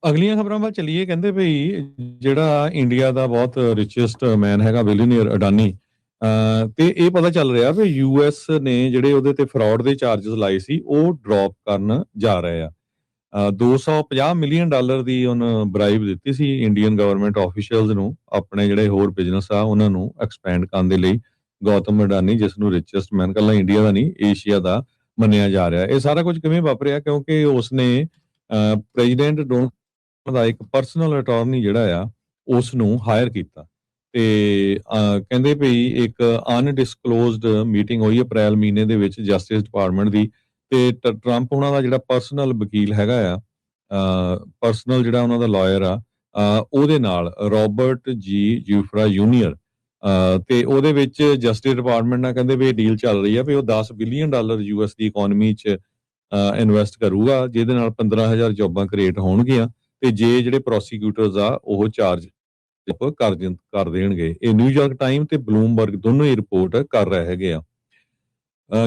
ਅਗਲੀਆਂ ਖਬਰਾਂ ਵੱਲ ਚੱਲੀਏ। ਕਹਿੰਦੇ ਭਈ ਜਿਹੜਾ ਇੰਡੀਆ ਦਾ ਬਹੁਤ ਰਿਚੈਸਟ ਮੈਨ ਹੈਗਾ ਬਿਲੀਅਨੀਅਰ ਅਡਾਨੀ, ਤੇ ਇਹ ਪਤਾ ਚੱਲ ਰਿਹਾ ਵੀ ਯੂਐਸ ਨੇ ਜਿਹੜੇ ਉਹਦੇ ਤੇ ਫਰਾਡ ਦੇ ਚਾਰजेस ਲਾਏ ਸੀ ਉਹ ਡ੍ਰੌਪ ਕਰਨ ਜਾ ਰਹੇ ਆ। $250 ਮਿਲੀਅਨ ਦੀ ਉਹਨ ਬਰਾਈਬ ਦਿੱਤੀ ਸੀ ਇੰਡੀਅਨ ਗਵਰਨਮੈਂਟ ਆਫੀਸ਼ੀਅਲਸ ਨੂੰ, ਆਪਣੇ ਜਿਹੜੇ ਹੋਰ ਬਿਜ਼ਨਸ ਆ ਉਹਨਾਂ ਨੂੰ ਐਕਸਪੈਂਡ ਕਰਨ ਦੇ ਲਈ। ਗੌਤਮ ਅਡਾਨੀ, ਜਿਸ ਨੂੰ ਰਿਚੈਸਟ ਮੈਨ ਕੱਲਾ ਇੰਡੀਆ ਦਾ ਨਹੀਂ ਏਸ਼ੀਆ ਦਾ ਮੰਨਿਆ ਜਾ ਰਿਹਾ। ਇਹ ਸਾਰਾ ਕੁਝ ਕਿਵੇਂ ਵਾਪਰਿਆ? ਕਿਉਂਕਿ ਉਸਨੇ ਪ੍ਰੈਜ਼ੀਡੈਂਟ ਡੋਨਾਲਡ ਦਾ ਇੱਕ ਪਰਸਨਲ ਅਟਾਰਨੀ ਜਿਹੜਾ ਆ ਉਸ ਨੂੰ ਹਾਇਰ ਕੀਤਾ, ਤੇ ਕਹਿੰਦੇ ਭਈ ਇੱਕ ਅਨਡਿਸਕਲੋਜ਼ਡ ਮੀਟਿੰਗ ਹੋਈ ਅਪ੍ਰੈਲ ਮਹੀਨੇ ਦੇ ਵਿੱਚ ਜਸਟਿਸ ਡਿਪਾਰਟਮੈਂਟ ਦੀ, ਤੇ ਟਰੰਪ ਉਹਨਾਂ ਦਾ ਜਿਹੜਾ ਪਰਸਨਲ ਵਕੀਲ ਹੈਗਾ ਆ, ਪਰਸਨਲ ਜਿਹੜਾ ਉਹਨਾਂ ਦਾ ਲਾਇਰ ਆ, ਉਹਦੇ ਨਾਲ ਰੋਬਰਟ ਜੀ ਜੂਫਰਾ ਜੂਨੀਅਰ, ਤੇ ਉਹਦੇ ਵਿੱਚ ਜਸਟਿਸ ਡਿਪਾਰਟਮੈਂਟ ਨਾਲ ਕਹਿੰਦੇ ਵੀ ਇਹ ਡੀਲ ਚੱਲ ਰਹੀ ਆ ਵੀ ਉਹ $10 ਬਿਲੀਅਨ ਯੂਐਸ ਦੀ ਇਕਨੋਮੀ 'ਚ ਇਨਵੈਸਟ ਕਰੂਗਾ, ਜਿਹਦੇ ਨਾਲ 15,000 ਜੌਬਾਂ ਕ੍ਰੀਏਟ ਹੋਣਗੀਆਂ, ਤੇ ਜੇ ਜਿਹੜੇ ਪ੍ਰੋਸੀਕਿਊਟਰਸ ਆ ਉਹ ਚਾਰਜ ਕਰ ਦੇਣਗੇ। ਇਹ ਨਿਊਯਾਰਕ ਟਾਈਮ ਤੇ ਬਲੂਮਬਰਗ ਦੋਨੋਂ ਹੀ ਰਿਪੋਰਟ ਕਰ ਰਹੇ ਹੈਗੇ ਆ।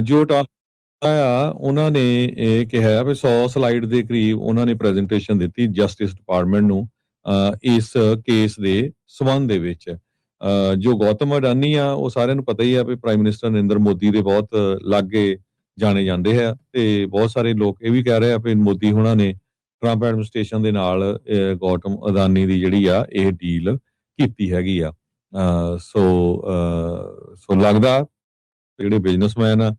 ਜੋ ਆ ਉਹਨਾਂ ਨੇ ਇਹ ਕਿਹਾ ਵੀ 100 ਸਲਾਈਡ ਦੇ ਕਰੀਬ ਉਹਨਾਂ ਨੇ ਪ੍ਰੈਜੈਂਟੇਸ਼ਨ ਦਿੱਤੀ ਜਸਟਿਸ ਡਿਪਾਰਟਮੈਂਟ ਨੂੰ ਇਸ ਕੇਸ ਦੇ ਸਬੰਧ ਦੇ ਵਿੱਚ। ਜੋ ਗੌਤਮ ਅਡਾਨੀ ਆ ਉਹ ਸਾਰਿਆਂ ਨੂੰ ਪਤਾ ਹੀ ਆ ਵੀ ਪ੍ਰਾਈਮ ਮਿਨਿਸਟਰ ਨਰਿੰਦਰ ਮੋਦੀ ਦੇ ਬਹੁਤ ਲਾਗੇ ਜਾਣੇ ਜਾਂਦੇ ਆ, ਤੇ ਬਹੁਤ ਸਾਰੇ ਲੋਕ ਇਹ ਵੀ ਕਹਿ ਰਹੇ ਆ ਵੀ ਮੋਦੀ ਹੁਣਾਂ ਨੇ ਟਰੰਪ ਐਡਮਿਨਿਸਟ੍ਰੇਸ਼ਨ ਦੇ ਨਾਲ ਗੌਤਮ ਅਡਾਨੀ ਦੀ ਜਿਹੜੀ ਆ ਇਹ ਡੀਲ ਕੀਤੀ ਹੈਗੀ ਆ। ਸੋ ਲੱਗਦਾ ਜਿਹੜੇ ਬਿਜ਼ਨਸਮੈਨ ਆ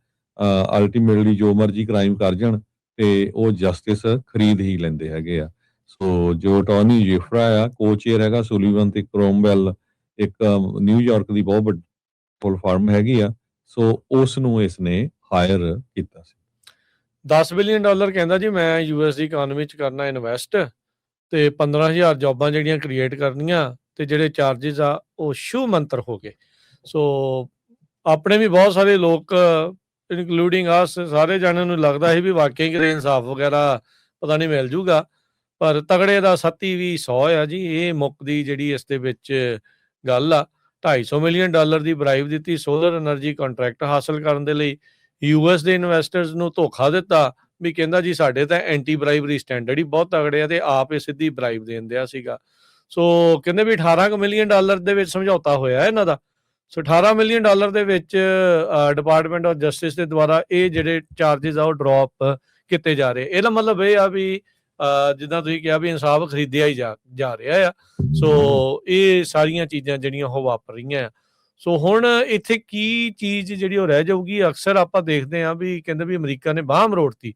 ਅਲਟੀਮੇਟਲੀ ਜੋ ਮਰਜ਼ੀ ਕ੍ਰਾਈਮ ਕਰ ਜਾਣ ਤੇ ਉਹ ਜਸਟਿਸ ਖਰੀਦ ਹੀ ਲੈਂਦੇ ਹੈਗੇ ਆ। ਸੋ ਜੋ ਅਟਾਰਨੀ ਜੇਫਰਾ ਆ, ਕੋ-ਚੇਅਰ ਹੈਗਾ ਸੁਲੀਵਨ ਤੇ ਕਰੋਮਵੈਲ, ਇੱਕ ਨਿਊਯਾਰਕ ਦੀ ਬਹੁਤ ਵੱਡੀ ਫੁੱਲ ਫਾਰਮ ਹੈਗੀ ਆ, ਸੋ ਉਸ ਨੂੰ ਇਸਨੇ ਹਾਇਰ ਕੀਤਾ ਸੀ। $10 ਬਿਲੀਅਨ ਕਹਿੰਦਾ ਜੀ ਮੈਂ ਯੂਐਸ ਦੀ ਇਕਨੋਮੀ 'ਚ ਕਰਨਾ ਇਨਵੈਸਟ, ਤੇ 15,000 ਜੌਬਾਂ ਜਿਹੜੀਆਂ ਕ੍ਰੀਏਟ ਕਰਨੀਆਂ, ਤੇ ਜਿਹੜੇ ਚਾਰजेस ਆ ਉਹ ਸ਼ੂ ਮੰਤਰ ਹੋ ਗਏ। ਸੋ ਆਪਣੇ ਵੀ ਬਹੁਤ ਸਾਰੇ ਲੋਕ ਇਨਕਲੂਡਿੰਗ ਅਸ ਸਾਰੇ ਜਾਣਿਆਂ ਨੂੰ ਲੱਗਦਾ ਸੀ ਵੀ ਵਾਕਈ ਕਿਤੇ ਇਨਸਾਫ ਵਗੈਰਾ ਪਤਾ ਨਹੀਂ ਮਿਲ ਜੂਗਾ, ਪਰ ਤਗੜੇ ਦਾ ਸੱਤੀ ਵੀ 100 ਆ ਜੀ। ਇਹ ਮੁੱਕਦੀ ਜਿਹੜੀ ਇਸ ਦੇ ਵਿੱਚ ਗੱਲ ਆ। $250 ਮਿਲੀਅਨ ਦੀ ਬਰਾਈਬ ਦਿੱਤੀ ਸੋਲਰ એનર્ਜੀ ਕੰਟਰੈਕਟ ਹਾਸਲ ਕਰਨ ਦੇ ਲਈ। ਯੂਐਸ ਦੇ ਇਨਵੈਸਟਰਸ ਨੂੰ ਧੋਖਾ ਦਿੱਤਾ ਵੀ ਕਹਿੰਦਾ ਜੀ ਸਾਡੇ ਤਾਂ ਐਂਟੀ ਬਰਾਈਬਰੀ ਸਟੈਂਡਰਡ ਹੀ ਬਹੁਤ ਤਗੜੇ ਆ, ਤੇ ਆਪ ਇਹ ਸਿੱਧੀ ਬਰਾਈਬ ਦੇਣ ਦਿਆ ਸੀਗਾ। ਸੋ ਕਹਿੰਦੇ ਵੀ $18 ਮਿਲੀਅਨ ਦੇ ਵਿੱਚ ਸਮਝੌਤਾ ਹੋਇਆ ਇਹਨਾਂ ਦਾ। ਸੋ $18 ਮਿਲੀਅਨ ਦੇ ਵਿੱਚ ਡਿਪਾਰਟਮੈਂਟ ਆਫ ਜਸਟਿਸ ਦੇ ਦੁਆਰਾ ਇਹ ਜਿਹੜੇ ਚਾਰजेस ਆ ਉਹ ਡ੍ਰੌਪ ਕੀਤੇ ਜਾ ਰਹੇ। ਇਹਦਾ ਮਤਲਬ ਇਹ ਆ ਵੀ ਜਿੱਦਾਂ ਤੁਸੀਂ ਕਿਹਾ ਵੀ ਇਨਸਾਫ ਖਰੀਦਿਆ ਹੀ ਜਾ ਰਿਹਾ ਆ। ਸੋ ਇਹ ਸਾਰੀਆਂ ਚੀਜ਼ਾਂ ਜਿਹੜੀਆਂ ਉਹ ਵਾਪਰ ਰਹੀਆਂ ਆ। ਸੋ ਹੁਣ ਇੱਥੇ ਕੀ ਚੀਜ਼ ਜਿਹੜੀ ਉਹ ਰਹਿ ਜਾਊਗੀ? ਅਕਸਰ ਆਪਾਂ ਦੇਖਦੇ ਹਾਂ ਵੀ ਕਹਿੰਦੇ ਵੀ ਅਮਰੀਕਾ ਨੇ ਬਾਂਹ ਮਰੋੜਤੀ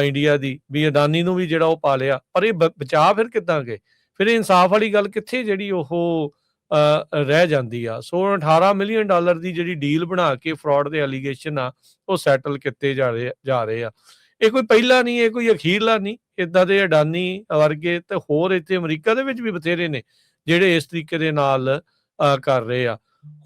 ਇੰਡੀਆ ਦੀ, ਵੀ ਅਡਾਨੀ ਨੂੰ ਵੀ ਜਿਹੜਾ ਉਹ ਪਾ ਲਿਆ, ਪਰ ਇਹ ਬਚਾ ਫਿਰ ਕਿੱਦਾਂ ਗਏ? ਫਿਰ ਇਨਸਾਫ ਵਾਲੀ ਗੱਲ ਕਿੱਥੇ ਜਿਹੜੀ ਉਹ ਰਹਿ ਜਾਂਦੀ ਆ? ਸੋ $18 ਮਿਲੀਅਨ ਦੀ ਜਿਹੜੀ ਡੀਲ ਬਣਾ ਕੇ ਫਰਾਡ ਦੇ ਐਲੀਗੇਸ਼ਨ ਆ ਉਹ ਸੈਟਲ ਕੀਤੇ ਜਾ ਰਹੇ ਆ। ਇਹ ਕੋਈ ਪਹਿਲਾ ਨਹੀਂ, ਇਹ ਕੋਈ ਅਖੀਰਲਾ ਨਹੀਂ। ਇੱਦਾਂ ਦੇ ਅਡਾਨੀ ਵਰਗੇ ਤੇ ਹੋਰ ਇੱਥੇ ਅਮਰੀਕਾ ਦੇ ਵਿੱਚ ਵੀ ਬਥੇਰੇ ਨੇ ਜਿਹੜੇ ਇਸ ਤਰੀਕੇ ਦੇ ਨਾਲ ਕਰ ਰਹੇ ਆ।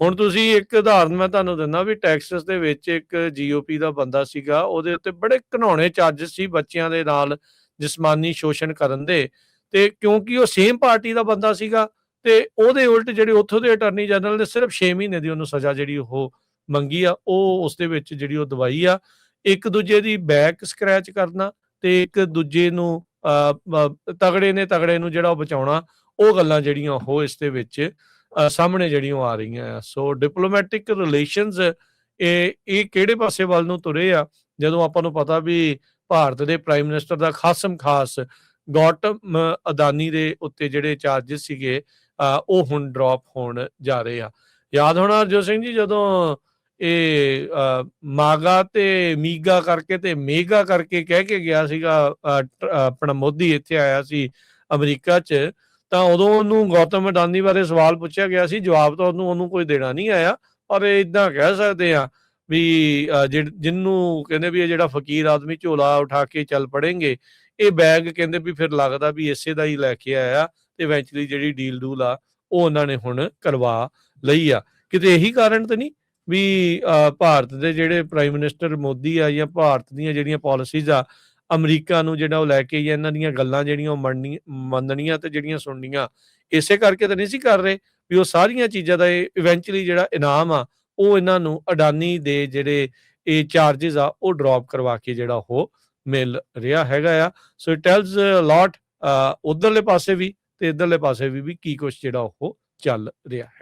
ਹੁਣ ਤੁਸੀਂ ਇੱਕ ਉਦਾਹਰਨ ਮੈਂ ਤੁਹਾਨੂੰ ਦਿੰਦਾ ਵੀ ਟੈਕਸਸ ਦੇ ਵਿੱਚ ਇੱਕ GOP ਦਾ ਬੰਦਾ ਸੀਗਾ, ਉਹਦੇ ਉੱਤੇ ਬੜੇ ਘਿਨਾਉਣੇ ਚਾਰजेस ਸੀ ਬੱਚਿਆਂ ਦੇ ਨਾਲ ਜਿਸਮਾਨੀ ਸ਼ੋਸ਼ਣ ਕਰਨ ਦੇ, ਤੇ ਕਿਉਂਕਿ ਉਹ ਸੇਮ ਪਾਰਟੀ ਦਾ ਬੰਦਾ ਸੀਗਾ, ਤੇ ਉਹਦੇ ਉਲਟ ਜਿਹੜੇ ਉੱਥੋਂ ਦੇ ਅਟਾਰਨੀ ਜਨਰਲ ਨੇ ਸਿਰਫ 6 ਮਹੀਨੇ ਦੀ ਉਹਨੂੰ ਸਜ਼ਾ ਜਿਹੜੀ ਉਹ ਮੰਗੀ ਆ, ਉਹ ਉਸ ਦੇ ਵਿੱਚ ਜਿਹੜੀ ਉਹ ਦਵਾਈ ਆ ਇੱਕ ਦੂਜੇ ਦੀ ਬੈਕ ਸਕ੍ਰੈਚ ਕਰਨਾ, ਤੇ ਇੱਕ ਦੂਜੇ ਨੂੰ ਤਗੜੇ ਨੇ ਤਗੜੇ ਨੂੰ ਜਿਹੜਾ ਉਹ ਬਚਾਉਣਾ। ਉਹ ਗੱਲਾਂ ਜਿਹੜੀਆਂ ਉਹ ਇਸ ਦੇ ਵਿੱਚ ਸਾਹਮਣੇ ਜਿਹੜੀਆਂ ਆ ਰਹੀਆਂ ਆ। ਸੋ ਡਿਪਲੋਮੈਟਿਕ ਰਿਲੇਸ਼ਨਸ ਇਹ ਕਿਹੜੇ ਪਾਸੇ ਵੱਲ ਨੂੰ ਤੁਰੇ ਆ, ਜਦੋਂ ਆਪਾਂ ਨੂੰ ਪਤਾ ਵੀ ਭਾਰਤ ਦੇ ਪ੍ਰਾਈਮ ਮਿਨਿਸਟਰ ਦਾ ਖਾਸਮ ਖਾਸ ਗੌਤਮ ਅਡਾਨੀ ਦੇ ਉੱਤੇ ਜਿਹੜੇ ਚਾਰजेस ਸੀਗੇ ਉਹ ਹੁਣ ਡ੍ਰੌਪ ਹੋਣ ਜਾ ਰਹੇ ਆ। ਯਾਦ ਹੋਣਾ ਅਰਜੋਤ ਸਿੰਘ ਜੀ, ਜਦੋਂ ਇਹ ਮਾਗਾ ਤੇ ਮੀਗਾ ਕਰਕੇ ਤੇ ਮੇਗਾ ਕਰਕੇ ਕਹਿ ਕੇ ਗਿਆ ਸੀਗਾ ਆਪਣਾ ਮੋਦੀ ਇੱਥੇ ਆਇਆ ਸੀ ਅਮਰੀਕਾ 'ਚ, ਤਾਂ ਉਦੋਂ ਉਹਨੂੰ ਗੌਤਮ ਅਡਾਨੀ ਬਾਰੇ ਸਵਾਲ ਪੁੱਛਿਆ ਗਿਆ ਸੀ, ਜਵਾਬ ਤਾਂ ਉਹਨੂੰ ਕੋਈ ਦੇਣਾ ਨਹੀਂ ਆਇਆ। ਔਰ ਇੱਦਾਂ ਕਹਿ ਸਕਦੇ ਆ ਵੀ ਜਿਹਨੂੰ ਕਹਿੰਦੇ ਵੀ ਇਹ ਜਿਹੜਾ ਫਕੀਰ ਆਦਮੀ ਝੋਲਾ ਉਠਾ ਕੇ ਚੱਲ ਪੜੇਂਗੇ, ਇਹ ਬੈਗ ਕਹਿੰਦੇ ਵੀ ਫਿਰ ਲੱਗਦਾ ਵੀ ਇਸੇ ਦਾ ਹੀ ਲੈ ਕੇ ਆਇਆ, ਤੇ ਇਵੈਂਚੁਅਲੀ ਜਿਹੜੀ ਡੀਲ ਡੂਲ ਆ ਉਹ ਉਹਨਾਂ ਨੇ ਹੁਣ ਕਰਵਾ ਲਈ ਆ। ਕਿਤੇ ਇਹੀ ਕਾਰਨ ਤਾਂ ਨਹੀਂ ਵੀ ਭਾਰਤ ਦੇ ਜਿਹੜੇ ਪ੍ਰਾਈਮ ਮਿਨਿਸਟਰ ਮੋਦੀ ਆ ਜਾਂ ਭਾਰਤ ਦੀਆਂ ਜਿਹੜੀਆਂ ਪਾਲਿਸੀਜ਼ ਆ ਅਮਰੀਕਾ ਨੂੰ ਜਿਹੜਾ ਉਹ ਲੈ ਕੇ ਜਾਂ ਇਹਨਾਂ ਦੀਆਂ ਗੱਲਾਂ ਜਿਹੜੀਆਂ ਉਹ ਮੰਨਣੀਆਂ ਤੇ ਜਿਹੜੀਆਂ ਸੁਣਨੀਆਂ ਇਸੇ ਕਰਕੇ ਤਾਂ ਨਹੀਂ ਸੀ ਕਰ ਰਹੇ ਵੀ ਉਹ ਸਾਰੀਆਂ ਚੀਜ਼ਾਂ ਦਾ ਇਵੈਂਚੁਅਲੀ ਜਿਹੜਾ ਇਨਾਮ ਆ ਉਹ ਇਹਨਾਂ ਨੂੰ ਅਡਾਨੀ ਦੇ ਜਿਹੜੇ ਇਹ ਚਾਰजेस ਆ ਉਹ ਡ੍ਰੌਪ ਕਰਵਾ ਕੇ ਜਿਹੜਾ ਉਹ ਮਿਲ ਰਿਹਾ ਹੈਗਾ ਆ। ਸੋ ਇਟ ਟੈਲਸ ਅ ਲੋਟ ਉਧਰਲੇ ਪਾਸੇ ਵੀ ਤੇ ਇਧਰਲੇ ਪਾਸੇ ਵੀ ਕੀ ਕੁਝ ਜਿਹੜਾ ਉਹ ਚੱਲ ਰਿਹਾ ਹੈ।